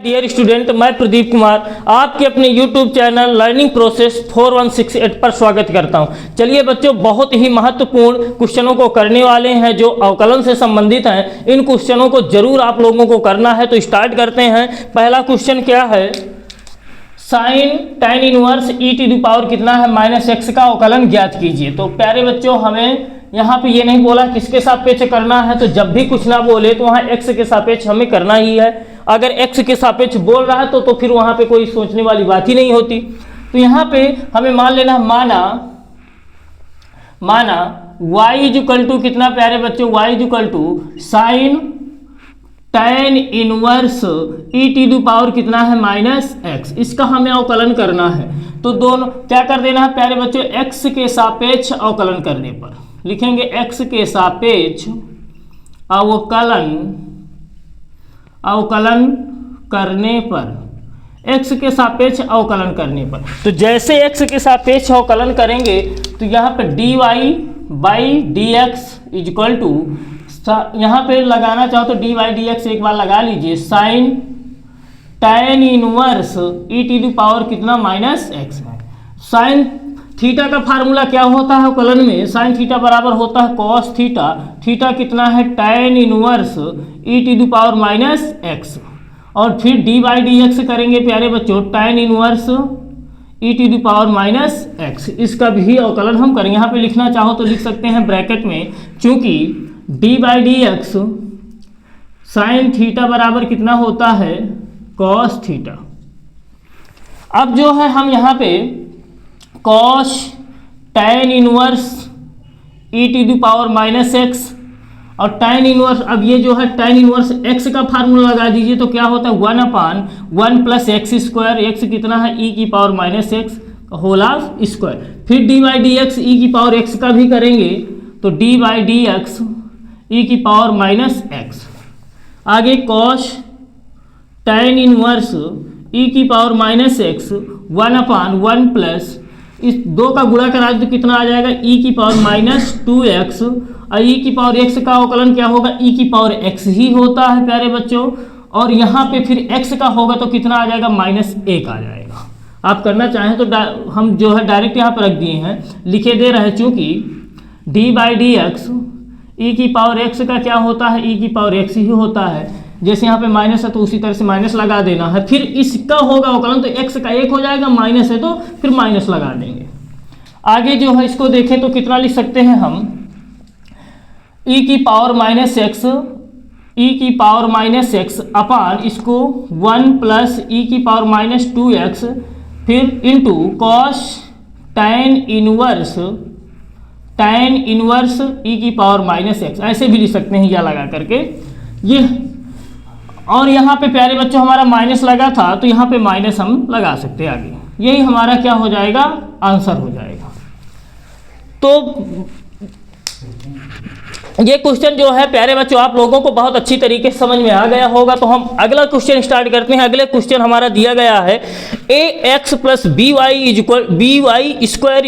Dear student, मैं प्रदीप कुमार आपके अपने YouTube चैनल लर्निंग प्रोसेस 4168 पर स्वागत करता हूं। चलिए बच्चों, बहुत ही महत्वपूर्ण क्वेश्चनों को करने वाले हैं जो अवकलन से संबंधित हैं। इन क्वेश्चनों को जरूर आप लोगों को करना है, तो स्टार्ट करते हैं। पहला क्वेश्चन क्या है? साइन tan इनवर्स e⁻ कितना है -x का अवकलन ज्ञात कीजिए। तो प्यारे बच्चों, हमें यहाँ पे ये नहीं बोला किसके सापेक्ष करना है, तो जब भी कुछ ना बोले तो वहाँ x के सापेक्ष हमें करना ही है। अगर x के सापेक्ष बोल रहा है तो फिर वहाँ पे कोई सोचने वाली बात ही नहीं होती। तो यहाँ पे हमें मान लेना, माना y इक्वल टू कितना प्यारे बच्चों, y equal to sine tan inverse e⁻ कितना है -x। इसका हमें अवकलन करना है। तो दोनों क्या कर देना है प्यारे बच्चों, x के सापेक्ष अवकलन करने पर लिखेंगे x के सापेक्ष अवकलन करने पर, x के सापेक्ष अवकलन करने पर। तो जैसे x के सापेक्ष अवकलन करेंगे तो यहाँ पे dy/dx इक्वल टू, यहाँ पे लगाना चाहो तो dy/dx एक बार लगा लीजिए, साइन tan इनवर्स e⁻ कितना -x है। साइन थीटा का फार्मूला क्या होता है अवकलन में? साइन थीटा बराबर होता है कॉस थीटा। थीटा कितना है? tan इनवर्स e⁻ और फिर dy/dx करेंगे प्यारे बच्चों, tan इनवर्स e⁻ इसका भी अवकलन हम करेंगे। यहाँ पे लिखना चाहो तो लिख सकते हैं ब्रैकेट में, चूंकि dy/dx साइन थीटा बराबर कितना होता है? Cos theta. अब जो है हम यहाँ पे कॉस tan इनवर्स e⁻x और tan इनवर्स, अब ये जो है tan इनवर्स x का फार्मूला लगा दीजिए तो क्या होता है 1/1 + x²। x कितना है? e⁻x whole square. फिर dy/dx e⁻x का भी करेंगे तो dy/dx e⁻x। आगे cos tan inverse e⁻x 1/1 plus इस दो का गुणा करा तो कितना आ जाएगा? e⁻2x। और e⁻x का अवकलन क्या होगा? e⁻x ही होता है प्यारे बच्चों। और यहाँ पे फिर x का होगा तो कितना आ जाएगा? -1 आ जाएगा। आप करना चाहें तो हम जो है डायरेक्ट यहाँ पर रख दिए हैं, लिखे दे रहे हैं, चूंकि dy/dx e⁻x का क्या होता है? e⁻x ही होता है। जैसे यहाँ पे माइनस है तो उसी तरह से माइनस लगा देना है। फिर इसका होगा अवकलन तो x का 1 हो जाएगा, माइनस है तो फिर माइनस लगा देंगे। आगे जो है इसको देखें तो कितना लिख सकते हैं हम? e⁻x अपान इसको 1 + e⁻2x फिर into cos tan inverse e⁻x, ऐसे भी लिख सकते हैं या लगा करके ये। और यहाँ पे प्यारे बच्चों हमारा माइनस लगा था तो यहाँ पे माइनस हम लगा सकते हैं आगे। यही हमारा क्या हो जाएगा? आंसर हो जाएगा। तो ये क्वेश्चन जो है प्यारे बच्चों आप लोगों को बहुत अच्छी तरीके से समझ में आ गया होगा। तो हम अगला क्वेश्चन स्टार्ट करते हैं। अगले क्वेश्चन हमारा दिया गया है ax + by²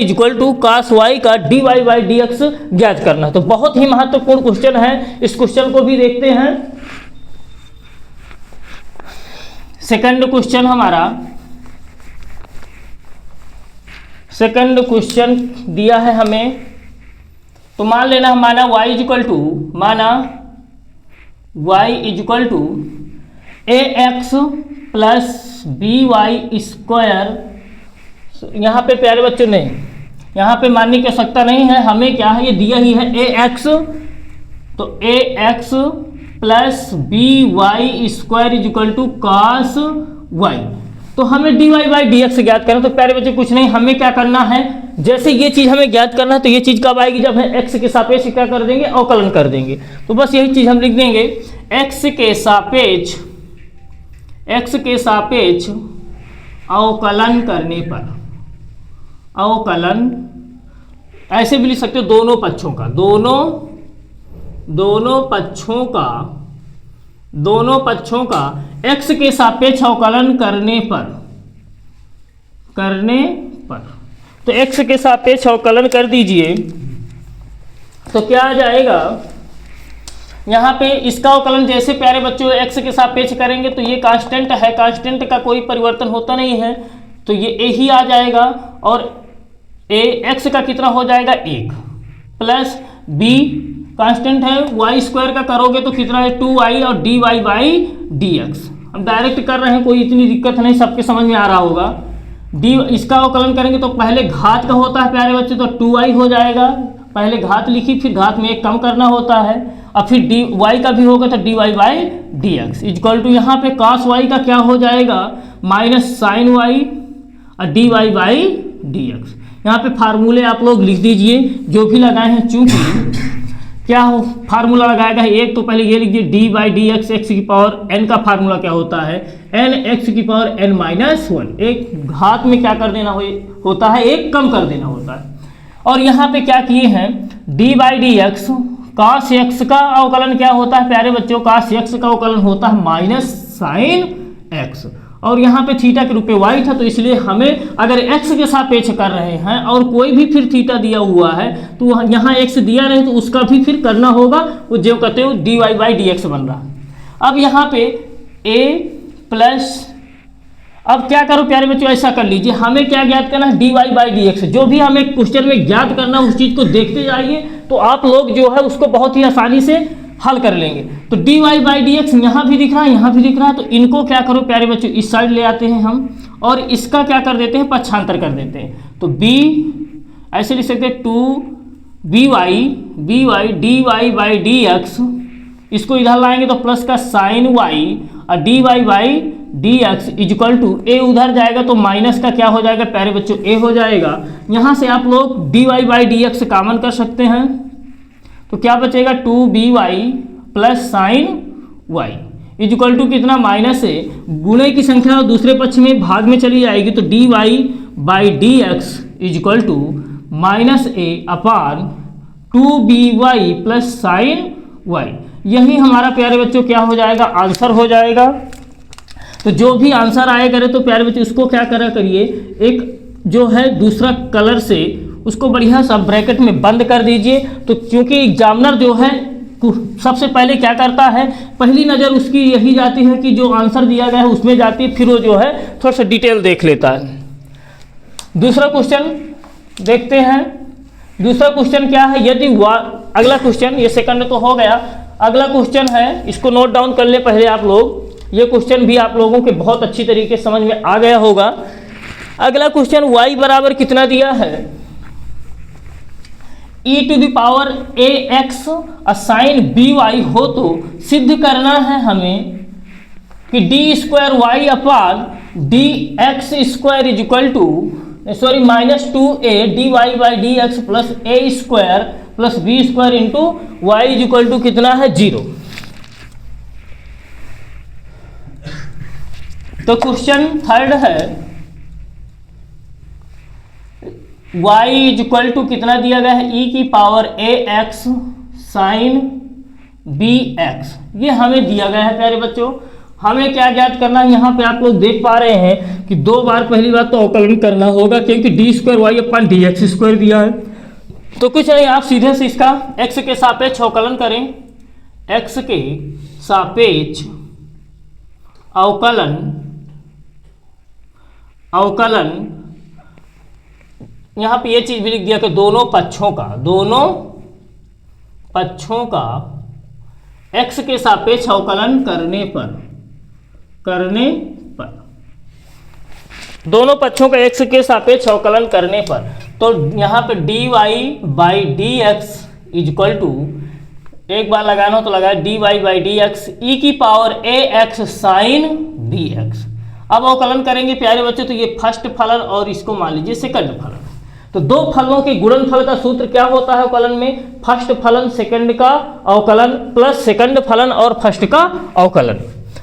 equal to cos y का dy/dx ज्ञात करना। तो बहुत ही महत्वपूर्ण क्वेश्चन है, इस क्वेश्चन को भी देखते हैं। सेकंड क्वेश्चन हमारा, सेकंड क्वेश्चन दिया है हमें, तो मान लेना माना y equal to ax + by²। यहाँ पे प्यारे बच्चों नहीं, यहाँ पे मानने की आवश्यकता नहीं है, हमें क्या है ये दिया ही है ax, तो ax + by² equal to cos y। तो हमें dy/dx ज्ञात करना। तो प्यारे बच्चों कुछ नहीं, हमें क्या करना है, जैसे ये चीज़ हमें ज्ञात करना है तो ये चीज़ कब आएगी? जब हम x के सापेक्ष क्या कर देंगे? अवकलन कर देंगे। तो बस यही चीज़ हम लिख देंगे, x के सापेक्ष अवकलन करने पर, अवकलन ऐसे भी लिख सकते हो, दोनों पक्षों का x के सापेक्ष अवकलन करने पर। तो x के सापेक्ष अवकलन कर दीजिए तो क्या आ जाएगा? यहाँ पे इसका अवकलन जैसे प्यारे बच्चों x के सापेक्ष करेंगे तो ये कांस्टेंट है, कांस्टेंट का कोई परिवर्तन होता नहीं है, तो ये a ही आ जाएगा और a x का कितना हो जाएगा 1 प्लस b कांस्टेंट है, y स्क्वायर का करोगे तो कितना है 2y और dy बाई dx। हम डायरेक्ट कर रहे हैं, कोई इतनी दिक्कत नहीं, सबके समझ में आ रहा होगा। डी इसका अवकलन करेंगे तो पहले घात का होता है प्यारे बच्चे, तो 2y हो जाएगा, पहले घात लिखी फिर घात में एक कम करना होता है, और फिर डी वाई का भी होगा तो dy by d x equal to यहाँ पे cos y का क्या हो जाएगा माइनस साइन वाई और dy बाई डी एक्स। यहाँ पे फार्मूले आप लोग लिख दीजिए जो भी लगाए हैं, चूंकि क्या हो फार्मूला लगाएगा एक, तो पहले ये लिख दीजिए D by d x, x की पावर एन का फार्मूला क्या होता है एन एक्स की पावर एन माइनस 1। एक घात में क्या कर देना होता है, एक कम कर देना होता है। और यहाँ पे क्या किए हैं d by d x, cos x का अवकलन क्या होता है प्यारे बच्चों, कास एक्स का अवकलन होता है माइनस साइन एक्स, और यहाँ पे थीटा के रूप में वाई था, तो इसलिए हमें अगर x के सापेक्ष कर रहे हैं और कोई भी फिर थीटा दिया हुआ है तो यहाँ x दिया नहीं तो उसका भी फिर करना होगा, वो जो कहते हो dy बाई डी एक्स बन रहा है। अब यहाँ पे a प्लस, अब क्या करो प्यारे बच्चों ऐसा कर लीजिए, हमें क्या ज्ञात करना है dy बाई डी एक्स, जो भी हमें क्वेश्चन में ज्ञात करना है उस चीज़ को देखते जाइए तो आप लोग जो है उसको बहुत ही आसानी से हल कर लेंगे। तो dy बाई डी एक्स यहाँ भी दिख रहा है, यहाँ भी दिख रहा है, तो इनको क्या करो प्यारे बच्चों इस साइड ले आते हैं हम और इसका क्या कर देते हैं पक्षांतर कर देते हैं। तो b ऐसे लिख सकते हैं 2by dy by d x, इसको इधर लाएंगे तो प्लस का साइन y और dy by d x equal to a उधर जाएगा तो माइनस का क्या हो जाएगा प्यारे बच्चों a हो जाएगा। यहाँ से आप लोग dy by d x common कर सकते हैं तो क्या बचेगा 2by plus sine y equal to कितना माइनस है, गुणे की संख्या दूसरे पक्ष में भाग में चली जाएगी तो dy by d x equal to minus a upon 2by plus sine y। यही हमारा प्यारे बच्चों क्या हो जाएगा आंसर हो जाएगा। तो जो भी आंसर आए करे तो प्यारे बच्चों उसको क्या करा करिए, एक जो है दूसरा कलर से उसको बढ़िया सा ब्रैकेट में बंद कर दीजिए। तो क्योंकि एग्जामिनर जो है सबसे पहले क्या करता है, पहली नज़र उसकी यही जाती है कि जो आंसर दिया गया है उसमें जाती है, फिर वो जो है थोड़ा सा डिटेल देख लेता है। दूसरा क्वेश्चन देखते हैं। दूसरा क्वेश्चन क्या है, यदि अगला क्वेश्चन, ये सेकंड तो हो गया, अगला क्वेश्चन है, इसको नोट डाउन कर ले पहले आप लोग, ये क्वेश्चन भी आप लोगों के बहुत अच्छी तरीके से समझ में आ गया होगा। अगला क्वेश्चन y बराबर कितना दिया है e to the power ax sine by हो तो सिद्ध करना है हमें कि d square y upon d x square is equal to minus 2a dy by d x plus a square plus b square into y is equal to कितना है 0। तो क्वेश्चन थर्ड है y इज इक्वल टू कितना दिया गया है e की power ax sign bx, ये हमें दिया गया है प्यारे बच्चों। हमें क्या ज्ञात करना है, यहाँ पे आप लोग देख पा रहे हैं कि दो बार पहली बात तो अवकलन करना होगा क्योंकि डी स्क्वायर वाई अपन डी एक्स स्क्वायर दिया है। तो कुछ नहीं, आप सीधे से इसका x के सापेक्ष अवकलन करें, x के सापेक्ष अवकलन यहाँ पे ये चीज भी लिख दिया कि दोनों पक्षों का x के सापेक्ष अवकलन करने पर दोनों पक्षों का x के सापेक्ष अवकलन करने पर, तो यहाँ पे dy by d x equal to, एक बार लगाना हो तो लगाए dy by d x e की पावर ax साइन bx। अब अवकलन करेंगे प्यारे बच्चों, तो ये फर्स्ट फलन और इसको मान लीजिए सेकंड फलन। तो दो फलों के गुणनफल का सूत्र क्या होता है अवकलन में, फर्स्ट फलन सेकंड का अवकलन प्लस सेकंड फलन और फर्स्ट का अवकलन।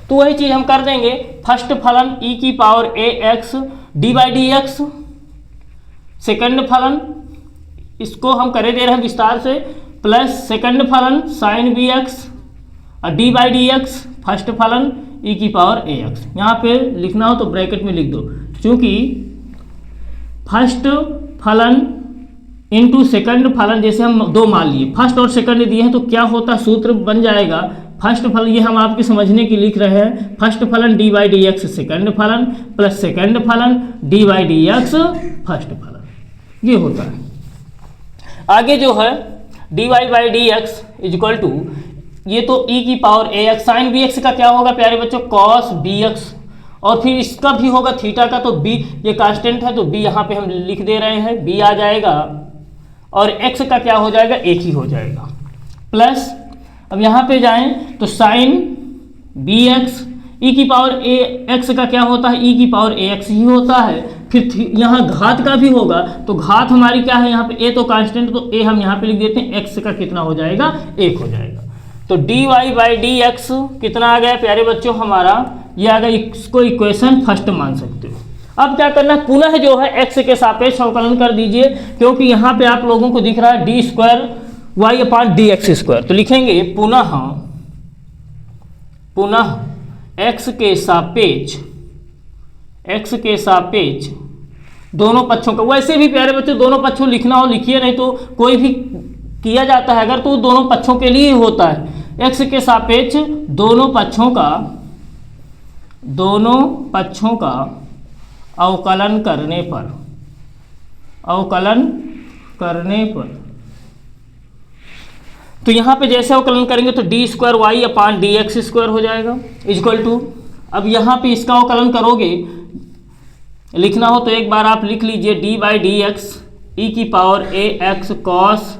तो वही चीज हम कर देंगे, फर्स्ट फलन e की power ax D by d x, second फलन इसको हम करे दे रहे हैं विस्तार से, प्लस सेकंड फलन साइन bx और D by d x, first फलन e की पावर ax। यहाँ पे लिखना हो तो ब्रैकेट में लिख दो, क्योंकि फर्स्ट फलन इनटू सेकंड फलन, जैसे हम दो मान लिए, फर्स्ट और सेकंड दिए हैं तो क्या होता, सूत्र बन जाएगा फर्स्ट फलन, ये हम आपके समझने की लिख रहे हैं, फर्स्ट फलन d by d x second फलन प्लस सेकेंड फलन d by d x first फलन, ये होता है। आगे जो है d y by d x is equal to, ये तो e की power a x, sine b x का क्या होगा प्यारे बच्चों, कॉस बी एक्स, और फिर इसका भी होगा थीटा का, तो b ये कांस्टेंट है तो b यहाँ पे हम लिख दे रहे हैं, b आ जाएगा, और x का क्या हो जाएगा, एक ही हो जाएगा, प्लस अब यहाँ पे जाएं तो साइन बी एक्स, ई की पावर ए एक्स का क्या होता है, e की पावर ए एक्स ही होता है, फिर यहाँ घात का भी होगा, तो घात हमारी क्या है, यहाँ पे a तो कांस्टेंट, तो a हम यहाँ पे लिख देते हैं, x का कितना हो जाएगा, 1 हो जाएगा। तो d y by d x कितना आ गया प्यारे बच्चों हमारा, ये आ गया, इसको इक्वेशन फर्स्ट मान सकते हो। अब क्या करना है, पुनः जो है x के सापेक्ष अवकलन कर दीजिए, क्योंकि यहाँ पे आप लोगों को दिख रहा है d square y upon d x square, तो लिखेंगे पुनः x के सापेक्ष दोनों पक्षों का, वैसे भी प्यारे बच्चों दोनों पक्षों लिखना हो लिखिए, नहीं तो कोई भी किया जाता है अगर तो दोनों पक्षों के लिए ही होता है, x के सापेक्ष दोनों पक्षों का अवकलन करने पर तो यहाँ पे जैसे अवकलन करेंगे तो d square y upon d x square हो जाएगा इक्वल टू, अब यहाँ पे इसका अवकलन करोगे, लिखना हो तो एक बार आप लिख लीजिए d by d x e की power a x cos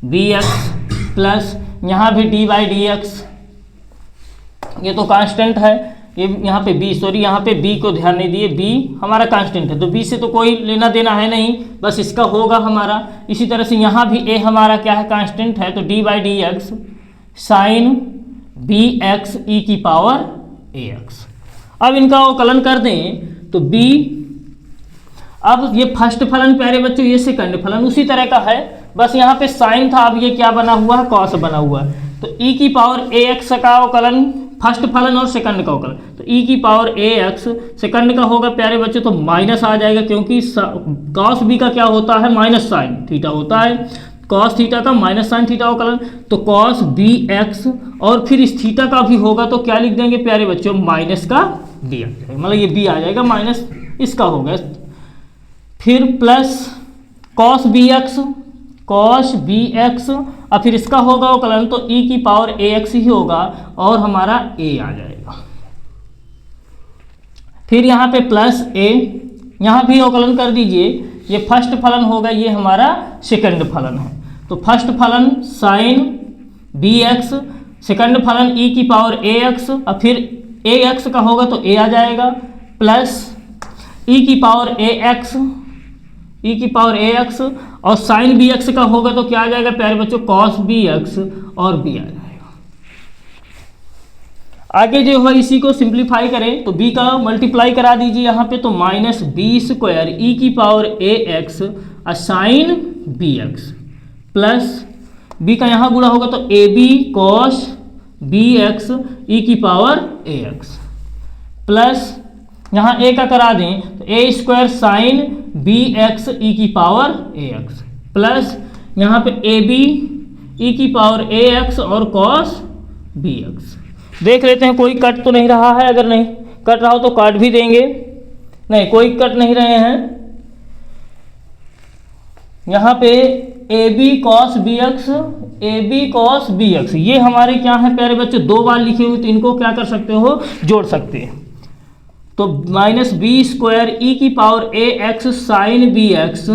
b x plus यहाँ भी डी बाई डी एक्स, ये तो कांस्टेंट है, ये यहाँ पे b, सॉरी यहाँ पे b को ध्यान नहीं दिए, b हमारा कांस्टेंट है तो b से तो कोई लेना देना है नहीं, बस इसका होगा हमारा। इसी तरह से यहाँ भी a हमारा क्या है, कांस्टेंट है, तो d by d x sine b x e की पावर ए एक्स। अब इनका अवकलन कर दें तो b, अब ये फर्स्ट फलन प्यारे बच्चों, ये सेकंड फलन उसी तरह का है, बस यहाँ पे साइन था, अब ये क्या बना हुआ है, कॉस बना हुआ है, तो e की पावर ए एक्स का अवकलन, फर्स्ट फलन और सेकंड का अवकलन, तो e की पावर ए एक्स सेकंड का होगा प्यारे बच्चों तो माइनस आ जाएगा, क्योंकि कॉस बी का क्या होता है, माइनस साइन थीटा होता है, कॉस थीटा का माइनस साइन थीटा अवकलन, तो कॉस बी एक्स, और फिर इस थीटा का भी होगा तो क्या लिख देंगे प्यारे बच्चों, माइनस का डी आ जाएगा, मतलब ये बी आ जाएगा माइनस इसका होगा, फिर प्लस कॉस बी एक्स, और फिर इसका होगा अवकलन तो e की पावर ए एक्स ही होगा, और हमारा a आ जाएगा, फिर यहाँ पे प्लस a, यहाँ भी अवकलन कर दीजिए, ये फर्स्ट फलन होगा, ये हमारा सेकंड फलन है, तो फर्स्ट फलन साइन बी एक्स, सेकंड फलन e की पावर ए एक्स, और फिर ए एक्स का होगा तो a आ जाएगा, प्लस e की पावर ए एक्स, और साइन बी एक्स का होगा तो क्या आ जाएगा प्यारे बच्चों, कॉस बी एक्स, और b आ जाएगा। आगे जो है इसी को सिंप्लीफाई करें तो b का मल्टीप्लाई करा दीजिए यहाँ पे, तो माइनस बी स्क्वायर ई की power a x sine b x, plus b का यहाँ गुणा होगा तो a b cos b x e की पावर ए एक्स, प्लस यहाँ a का करा दें तो a square sine b x e की पावर ए एक्स, प्लस यहाँ पे ए बी ई की पावर ए एक्स और कॉस बी एक्स। देख लेते हैं कोई कट तो नहीं रहा है, अगर नहीं कट रहा हो तो काट भी देंगे, नहीं कोई कट नहीं रहे हैं। यहाँ पे a b cos b x, ये हमारे क्या है प्यारे बच्चे, दो बार लिखे हुए, तो इनको क्या कर सकते हो, जोड़ सकते हैं, तो माइनस बी स्क्वायर ई की power a x sine b x,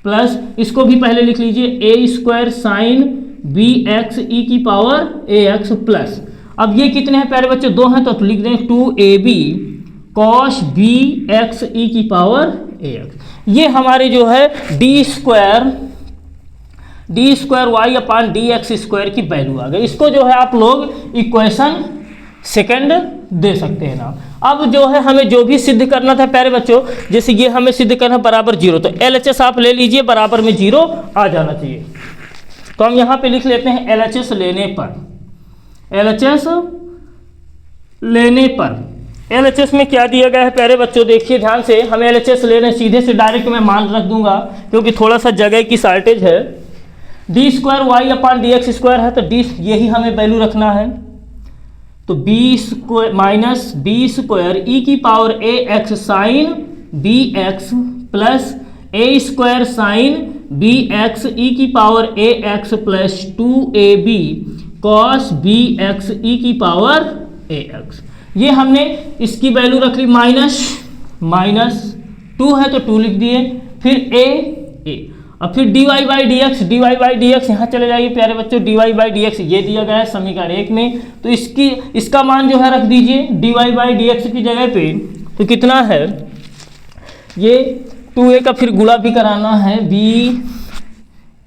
plus इसको भी पहले लिख लीजिए a square sine b x e की पावर ए एक्स, प्लस अब ये कितने हैं प्यारे बच्चे, दो हैं, तो लिख दें 2ab cos b x e की पावर ए एक्स। ये हमारे जो है d square y upon d x square की वैल्यू आ गई। इसको जो है आप लोग इक्वेशन सेकंड दे सकते हैं ना। अब जो है हमें जो भी सिद्ध करना था प्यारे बच्चों, जैसे ये हमें सिद्ध करना बराबर 0, तो LHS आप ले लीजिए, बराबर में 0 आ जाना चाहिए। तो हम यहाँ पे लिख लेते हैं LHS लेने पर LHS में क्या दिया गया है प्यारे बच्चों, देखिए ध्यान से, हमें LHS ले रहे हैं, सीधे से डायरेक्ट मैं मान रख दूंगा क्योंकि थोड़ा सा जगह की शार्टेज है। D square y upon d x square है, तो डी यही हमें वैल्यू रखना है। तो b square minus b square e की power a x sine b x plus a square sine b x e की power a x plus 2ab cos b x e की पावर ए एक्स। ये हमने इसकी value रख ली minus 2 है तो 2 लिख दिए, फिर ए अब फिर dy बाई डी एक्स यहाँ चले जाइए प्यारे बच्चों, dy बाई डी एक्स ये दिया गया है समीकरण 1 में, तो इसका मान जो है रख दीजिए dy बाई डी एक्स की जगह पे, तो कितना है ये 2a का फिर गुणा भी कराना है, b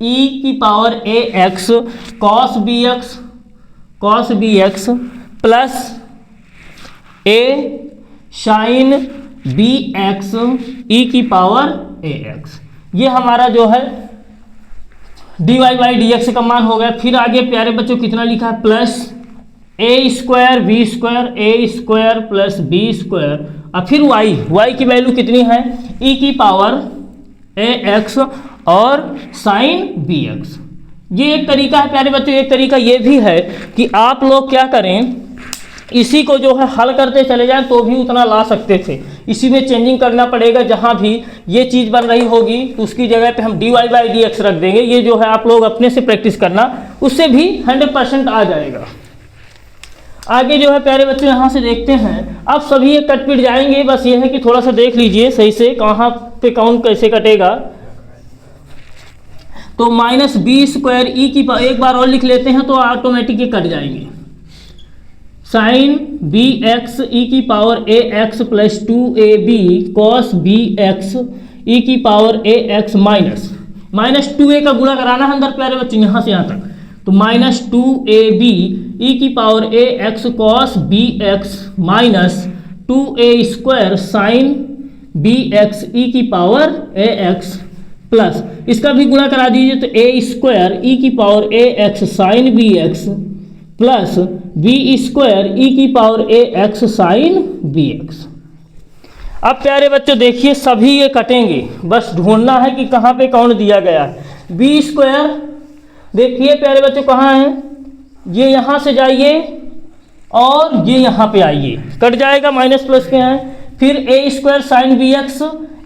e की power a x cos b x plus a sine b x e की पावर a x। ये हमारा जो है dy बाई डी एक्स का मान हो गया। फिर आगे प्यारे बच्चों कितना लिखा है, plus a square b square a square plus b square, और फिर y की वैल्यू कितनी है e की पावर a x और साइन बी एक्स। ये एक तरीका है प्यारे बच्चों। एक तरीका ये भी है कि आप लोग क्या करें, इसी को जो है हल करते चले जाएं तो भी उतना ला सकते थे, इसी में चेंजिंग करना पड़ेगा। जहाँ भी ये चीज़ बन रही होगी तो उसकी जगह पे हम dy बाई डी एक्स रख देंगे। ये जो है आप लोग अपने से प्रैक्टिस करना, उससे भी 100% आ जाएगा। आगे जो है प्यारे बच्चों यहाँ से देखते हैं, अब सभी ये कट पिट जाएंगे, बस ये है कि थोड़ा सा देख लीजिए सही से कहाँ पे कौन कैसे कटेगा। तो माइनस बी स्क्वायर ई की एक बार और लिख लेते हैं तो ऑटोमेटिक ये कट जाएंगे, साइन बी एक्स ई की power a x plus 2ab cos b x e की power a x minus 2a का गुणा कराना है अंदर प्यारे बच्चों यहाँ से यहाँ तक, तो माइनस 2ab ई की power a x cos b x minus 2a square sine b x e की पावर ए एक्स प्लस इसका भी गुणा करा दीजिए, तो ए स्क्वायर ई की power a x sine b x plus b square e की power a x sine b x. अब प्यारे बच्चों देखिए सभी ये कटेंगे, बस ढूंढना है कि कहाँ पे कौन दिया गया है। बी स्क्वायर देखिए प्यारे बच्चों कहाँ है, ये यहाँ से जाइए और ये यहाँ पे आइए, कट जाएगा माइनस प्लस के हैं। फिर a square sine b x,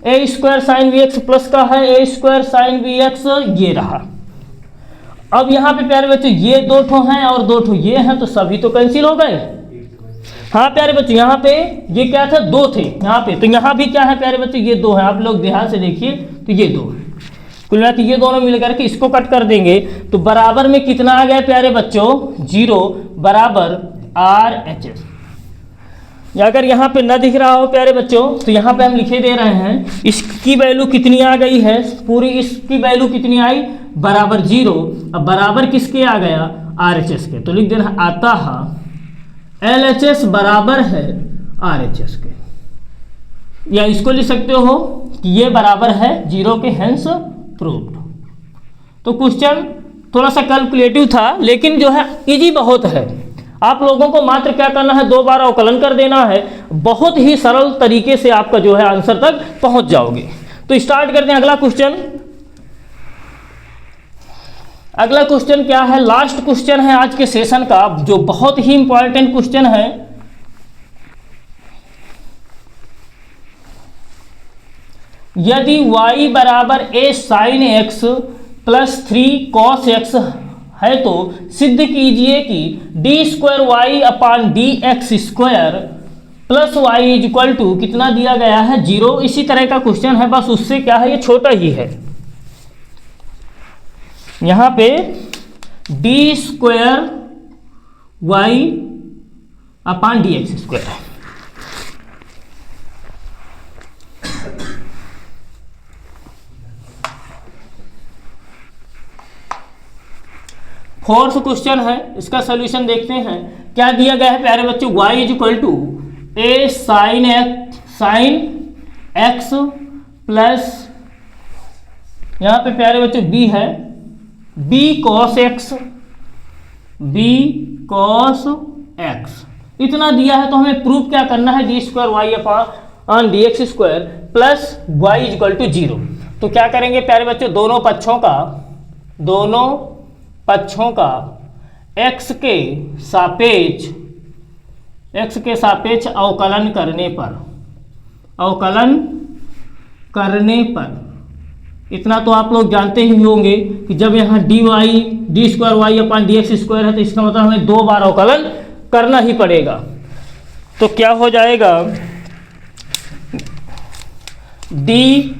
a square sine b x plus का है a square sine b x, ये रहा। अब यहाँ पे प्यारे बच्चों ये 2 ठो हैं और 2 ठो ये हैं, तो सभी तो कैंसिल हो गए। हाँ प्यारे बच्चों यहाँ पे ये क्या था, 2 थे यहाँ पे, तो यहाँ भी क्या है प्यारे बच्चों ये 2 हैं। आप लोग ध्यान से देखिए तो ये 2 है, कुल मिला के ये दोनों मिलकर के इसको कट कर देंगे, तो बराबर में कितना आ गया प्यारे बच्चों 0 बराबर RHS। अगर यहाँ पे ना दिख रहा हो प्यारे बच्चों तो यहाँ पे हम लिखे दे रहे हैं, इसकी वैल्यू कितनी आ गई है पूरी, इसकी वैल्यू कितनी आई बराबर 0। अब बराबर किसके आ गया RHS के, तो लिख देना आता है LHS बराबर है RHS के, या इसको लिख सकते हो कि ये बराबर है 0 के, हेंस प्रूव्ड। तो क्वेश्चन थोड़ा सा कैलकुलेटिव था लेकिन जो है इजी बहुत है। आप लोगों को मात्र क्या करना है, 2 बार अवकलन कर देना है, बहुत ही सरल तरीके से आपका जो है आंसर तक पहुंच जाओगे। तो स्टार्ट करते हैं अगला क्वेश्चन। अगला क्वेश्चन क्या है, लास्ट क्वेश्चन है आज के सेशन का, जो बहुत ही इंपॉर्टेंट क्वेश्चन है। यदि y बराबर a sine x plus 3 cos x है तो सिद्ध कीजिए कि d square y upon d x square plus y is equal to कितना दिया गया है 0। इसी तरह का क्वेश्चन है, बस उससे क्या है ये छोटा ही है। यहाँ पे D square y upon d x square है। फोर्थ क्वेश्चन है, इसका सोल्यूशन देखते हैं। क्या दिया गया है प्यारे बच्चों, y is equal to a sine x plus यहाँ पे प्यारे बच्चों b है b cos x इतना दिया है तो हमें प्रूफ क्या करना है, d square y upon d x square plus y equal to 0। तो क्या करेंगे प्यारे बच्चों, दोनों पक्षों का x के सापेक्ष अवकलन करने पर इतना तो आप लोग जानते ही होंगे कि जब यहाँ d square y upon d x square है तो इसका मतलब हमें 2 बार अवकलन करना ही पड़ेगा। तो क्या हो जाएगा, d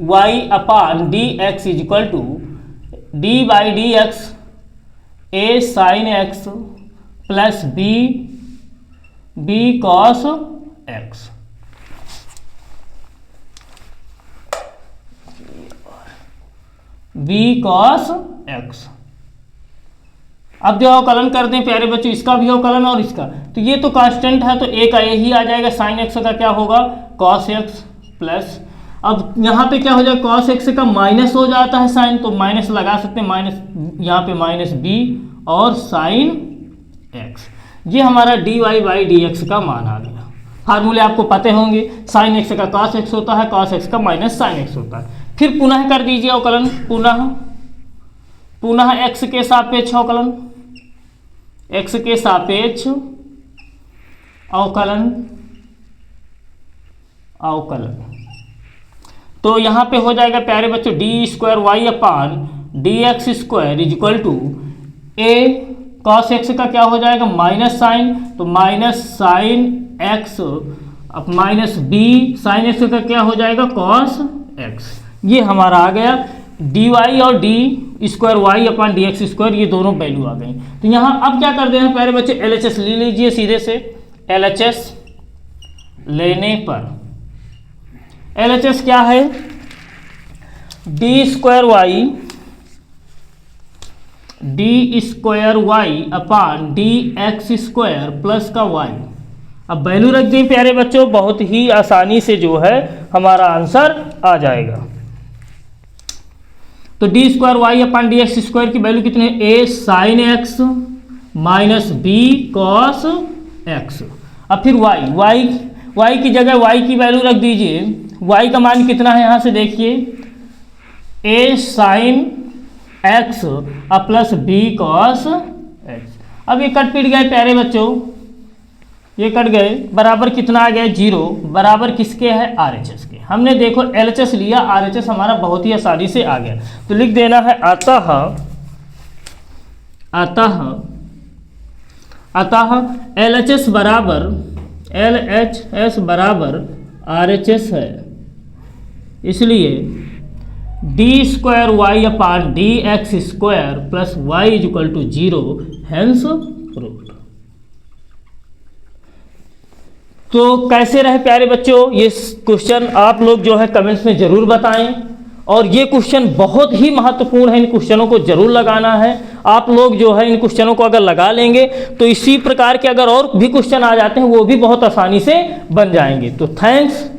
y upon d x is equal to d by d x a sine x plus b cos x. B cos x. अब जो अवकलन कर दें प्यारे बच्चों, इसका भी अवकलन और इसका, तो ये तो कांस्टेंट है तो ए का ए ही आ जाएगा, साइन एक्स का क्या होगा कॉस एक्स प्लस, अब यहाँ पे क्या हो जाएगा, कॉस एक्स का माइनस हो जाता है साइन, तो माइनस लगा सकते हैं, माइनस यहाँ पे माइनस बी और साइन एक्स। ये हमारा d y by d x का मान आ गया। फार्मूले आपको पते होंगे, साइन एक्स का कॉस एक्स होता है, कॉस एक्स का माइनस साइन एक्स होता है। फिर पुनः कर दीजिए अवकलन, पुनः एक्स के सापेक्ष अवकलन, एक्स के सापेक्ष अवकलन। तो यहाँ पे हो जाएगा प्यारे बच्चों d square y upon d x square is equal to a cos x का क्या हो जाएगा माइनस साइन, तो माइनस साइन एक्स अब माइनस बी साइन एक्स का क्या हो जाएगा कॉस एक्स। ये हमारा आ गया डी वाई और d square y upon d x square, ये दोनों वैल्यू आ गई। तो यहाँ अब क्या कर देना प्यारे बच्चे, एल एच एस ले लीजिए सीधे से। एल एच एस लेने पर एल एच एस क्या है, d square y upon d x square plus का वाई। अब वैल्यू रख दें प्यारे बच्चों, बहुत ही आसानी से जो है हमारा आंसर आ जाएगा। तो d square y upon d x square की वैल्यू कितनी है, a sine x minus b cos x. अब फिर वाई की जगह वाई की वैल्यू रख दीजिए, वाई का मान कितना है यहाँ से देखिए, ए साइन एक्स अब प्लस बी कॉस एक्स। अब ये कट पिट गए प्यारे बच्चों, ये कट गए, बराबर कितना आ गया 0, बराबर किसके है आर एच एस के। हमने देखो एल एच एस लिया, आर एच एस हमारा बहुत ही आसानी से आ गया। तो लिख देना है अतः एल एच एस बराबर आर एच एस है, इसलिए d square y upon d x square plus y is equal to 0 hence proved. तो कैसे रहे प्यारे बच्चों ये क्वेश्चन, आप लोग जो है कमेंट्स में जरूर बताएं। और ये क्वेश्चन बहुत ही महत्वपूर्ण है, इन क्वेश्चनों को जरूर लगाना है। आप लोग जो है इन क्वेश्चनों को अगर लगा लेंगे तो इसी प्रकार के अगर और भी क्वेश्चन आ जाते हैं वो भी बहुत आसानी से बन जाएंगे। तो थैंक्स।